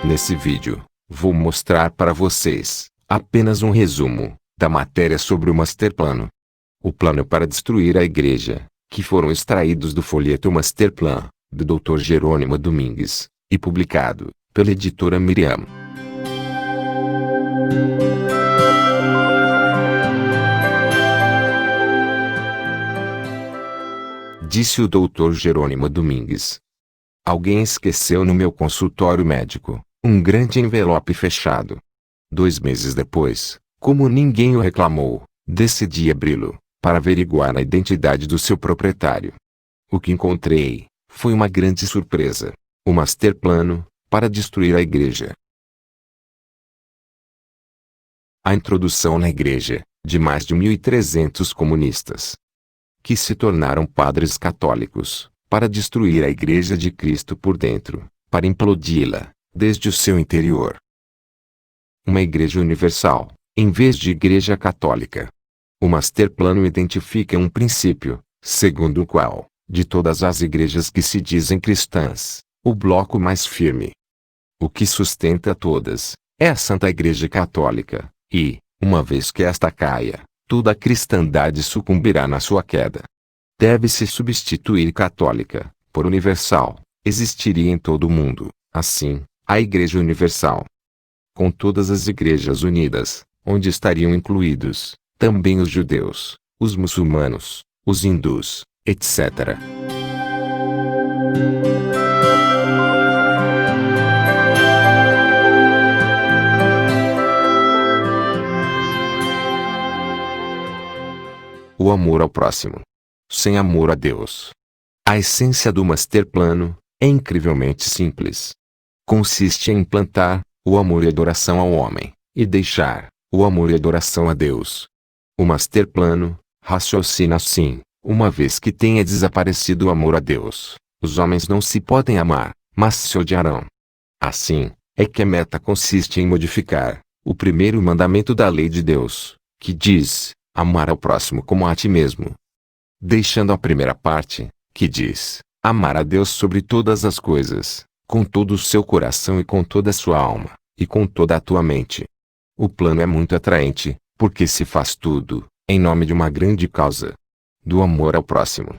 Nesse vídeo, vou mostrar para vocês apenas um resumo da matéria sobre o Masterplan. O plano para destruir a igreja, que foram extraídos do folheto Masterplan, do Dr. Jerônimo Domingues, e publicado pela editora Miriam. Disse o Dr. Jerônimo Domingues. Alguém esqueceu no meu consultório médico um grande envelope fechado. 2 meses depois, como ninguém o reclamou, decidi abri-lo para averiguar a identidade do seu proprietário. O que encontrei foi uma grande surpresa: o Masterplano para destruir a igreja. A introdução na igreja de mais de 1.300 comunistas que se tornaram padres católicos para destruir a igreja de Cristo por dentro, para implodi-la desde o seu interior. Uma igreja universal, em vez de igreja católica. O Masterplano identifica um princípio, segundo o qual, de todas as igrejas que se dizem cristãs, o bloco mais firme, o que sustenta todas, é a Santa Igreja Católica, e, uma vez que esta caia, toda a cristandade sucumbirá na sua queda. Deve-se substituir católica por universal. Existiria em todo o mundo, assim, a Igreja Universal. Com todas as igrejas unidas, onde estariam incluídos também os judeus, os muçulmanos, os hindus, etc. O amor ao próximo. Sem amor a Deus. A essência do Masterplano é incrivelmente simples. Consiste em implantar o amor e adoração ao homem, e deixar o amor e adoração a Deus. O Masterplano raciocina assim: uma vez que tenha desaparecido o amor a Deus, os homens não se podem amar, mas se odiarão. Assim, é que a meta consiste em modificar o primeiro mandamento da lei de Deus, que diz: amar ao próximo como a ti mesmo. Deixando a primeira parte, que diz: amar a Deus sobre todas as coisas, com todo o seu coração e com toda a sua alma, e com toda a tua mente. O plano é muito atraente, porque se faz tudo em nome de uma grande causa: do amor ao próximo.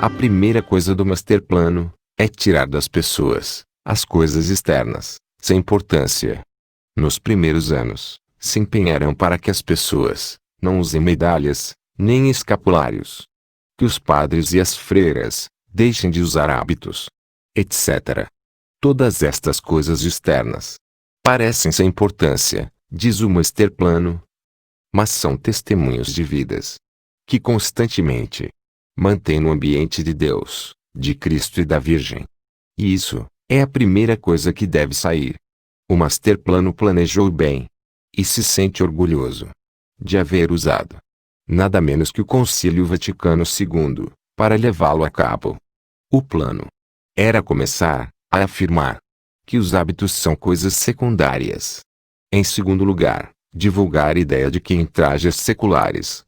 A primeira coisa do Masterplano é tirar das pessoas as coisas externas, sem importância. Nos primeiros anos, se empenharão para que as pessoas não usem medalhas, nem escapulários. Que os padres e as freiras deixem de usar hábitos, etc. Todas estas coisas externas parecem sem importância, diz o Masterplano, mas são testemunhos de vidas que constantemente mantém no ambiente de Deus, de Cristo e da Virgem. E isso é a primeira coisa que deve sair. O Masterplano planejou bem, e se sente orgulhoso de haver usado nada menos que o Concílio Vaticano II para levá-lo a cabo. O plano era começar a afirmar que os hábitos são coisas secundárias. Em segundo lugar, divulgar a ideia de que em trajes seculares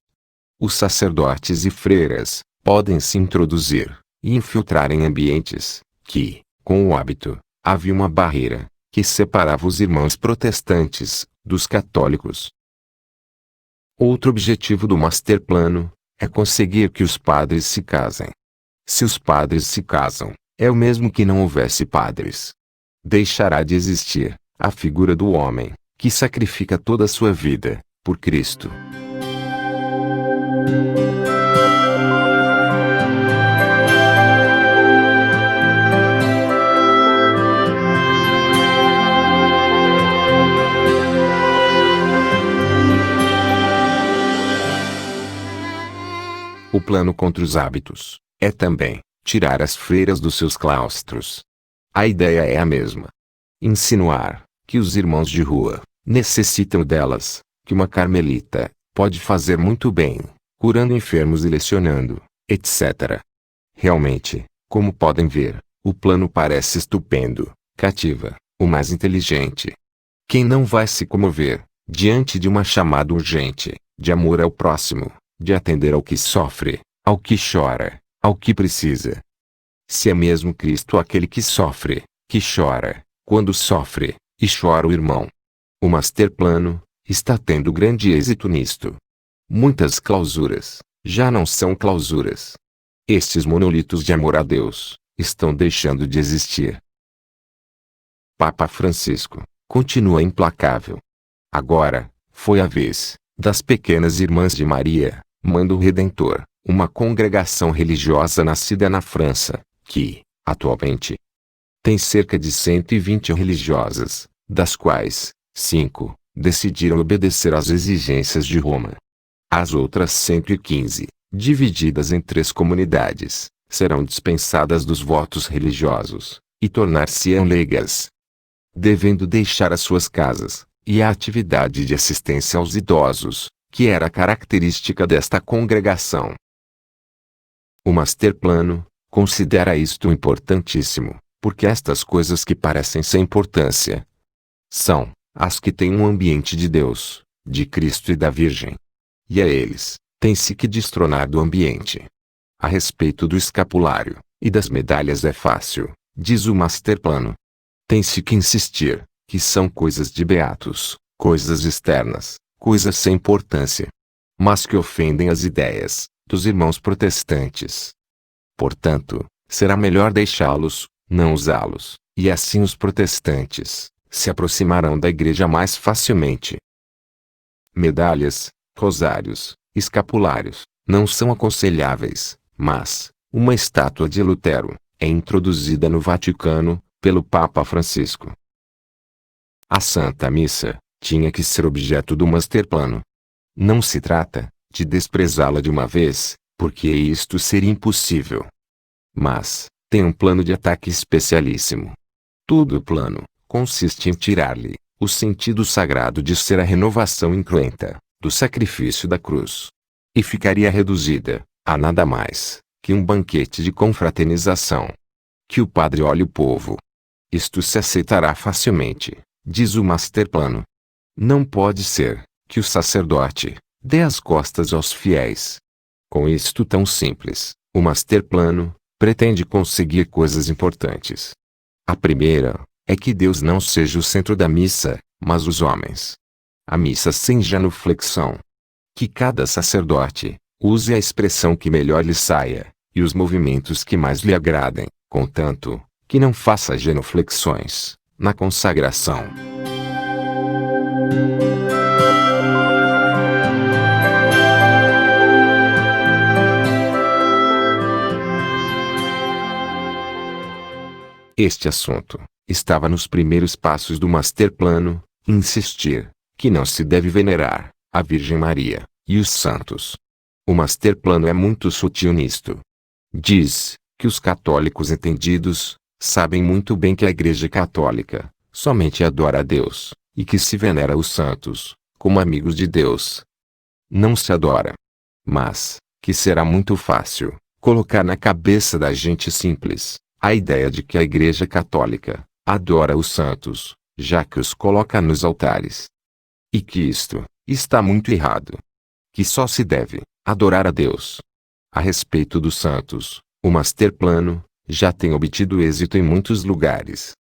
os sacerdotes e freiras podem se introduzir e infiltrar em ambientes que, com o hábito, havia uma barreira que separava os irmãos protestantes dos católicos. Outro objetivo do Masterplano é conseguir que os padres se casem. Se os padres se casam, é o mesmo que não houvesse padres. Deixará de existir a figura do homem que sacrifica toda a sua vida por Cristo. O plano contra os hábitos é também tirar as freiras dos seus claustros. A ideia é a mesma. Insinuar que os irmãos de rua necessitam delas, que uma carmelita pode fazer muito bem, curando enfermos e lecionando, etc. Realmente, como podem ver, o plano parece estupendo, cativa, o mais inteligente. Quem não vai se comover, diante de uma chamada urgente, de amor ao próximo, de atender ao que sofre, ao que chora, ao que precisa? Se é mesmo Cristo aquele que sofre, que chora, quando sofre, e chora o irmão. O Masterplano está tendo grande êxito nisto. Muitas clausuras já não são clausuras. Estes monolitos de amor a Deus estão deixando de existir. Papa Francisco continua implacável. Agora, foi a vez das Pequenas Irmãs de Maria, Mãe do Redentor, uma congregação religiosa nascida na França, que, atualmente, tem cerca de 120 religiosas, das quais 5 decidiram obedecer às exigências de Roma. As outras 115, divididas em 3 comunidades, serão dispensadas dos votos religiosos e tornar-se-ão leigas, devendo deixar as suas casas e a atividade de assistência aos idosos, que era característica desta congregação. O Masterplano considera isto importantíssimo, porque estas coisas que parecem sem importância são as que têm um ambiente de Deus, de Cristo e da Virgem. E a eles tem-se que destronar do ambiente. A respeito do escapulário e das medalhas é fácil, diz o Masterplano. Tem-se que insistir que são coisas de beatos, coisas externas, coisas sem importância, mas que ofendem as ideias dos irmãos protestantes. Portanto, será melhor deixá-los, não usá-los, e assim os protestantes se aproximarão da igreja mais facilmente. Medalhas, rosários, escapulários, não são aconselháveis, mas uma estátua de Lutero é introduzida no Vaticano pelo Papa Francisco. A Santa Missa tinha que ser objeto do Masterplano. Não se trata de desprezá-la de uma vez, porque isto seria impossível. Mas tem um plano de ataque especialíssimo. Todo o plano consiste em tirar-lhe o sentido sagrado de ser a renovação incruenta do sacrifício da cruz. E ficaria reduzida a nada mais que um banquete de confraternização. Que o padre olhe o povo. Isto se aceitará facilmente, diz o Masterplano. Não pode ser que o sacerdote dê as costas aos fiéis. Com isto tão simples, o Masterplano pretende conseguir coisas importantes. A primeira é que Deus não seja o centro da missa, mas os homens. A missa sem genuflexão. Que cada sacerdote use a expressão que melhor lhe saia, e os movimentos que mais lhe agradem, contanto que não faça genuflexões na consagração. Este assunto estava nos primeiros passos do Masterplano, insistir que não se deve venerar a Virgem Maria e os santos. O Masterplano é muito sutil nisto. Diz que os católicos entendidos sabem muito bem que a Igreja Católica somente adora a Deus, e que se venera os santos como amigos de Deus. Não se adora. Mas que será muito fácil colocar na cabeça da gente simples a ideia de que a Igreja Católica adora os santos, já que os coloca nos altares. E que isto está muito errado. Que só se deve adorar a Deus. A respeito dos santos, o Masterplano já tem obtido êxito em muitos lugares.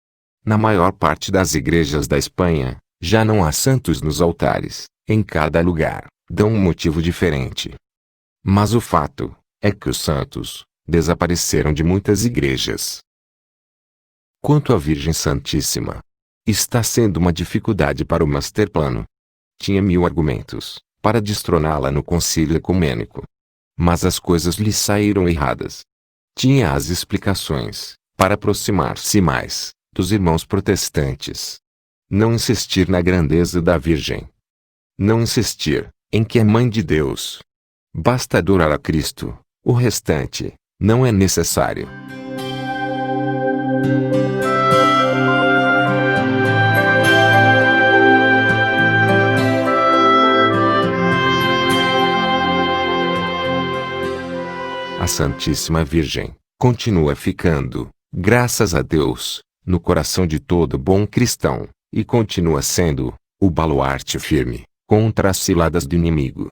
Na maior parte das igrejas da Espanha, já não há santos nos altares. Em cada lugar, dão um motivo diferente. Mas o fato é que os santos desapareceram de muitas igrejas. Quanto à Virgem Santíssima, está sendo uma dificuldade para o Masterplano. Tinha 1000 argumentos para destroná-la no concílio ecumênico. Mas as coisas lhe saíram erradas. Tinha as explicações para aproximar-se mais dos irmãos protestantes. Não insistir na grandeza da Virgem. Não insistir em que é Mãe de Deus. Basta adorar a Cristo, o restante não é necessário. A Santíssima Virgem continua ficando, graças a Deus, no coração de todo bom cristão, e continua sendo o baluarte firme contra as ciladas do inimigo.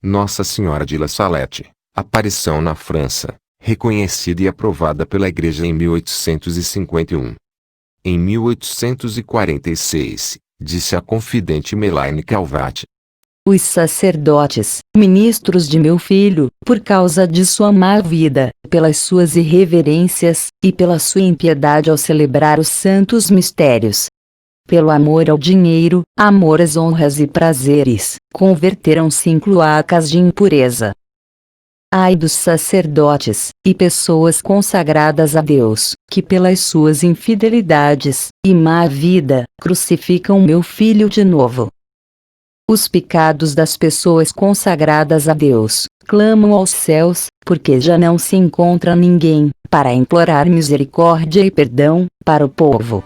Nossa Senhora de La Salette, aparição na França, reconhecida e aprovada pela Igreja em 1851. Em 1846, disse a confidente Melaine Calvat: os sacerdotes, ministros de meu filho, por causa de sua má vida, pelas suas irreverências, e pela sua impiedade ao celebrar os santos mistérios, pelo amor ao dinheiro, amor às honras e prazeres, converteram-se em cloacas de impureza. Ai dos sacerdotes, e pessoas consagradas a Deus, que pelas suas infidelidades, e má vida, crucificam meu filho de novo. Os pecados das pessoas consagradas a Deus, clamam aos céus, porque já não se encontra ninguém, para implorar misericórdia e perdão, para o povo.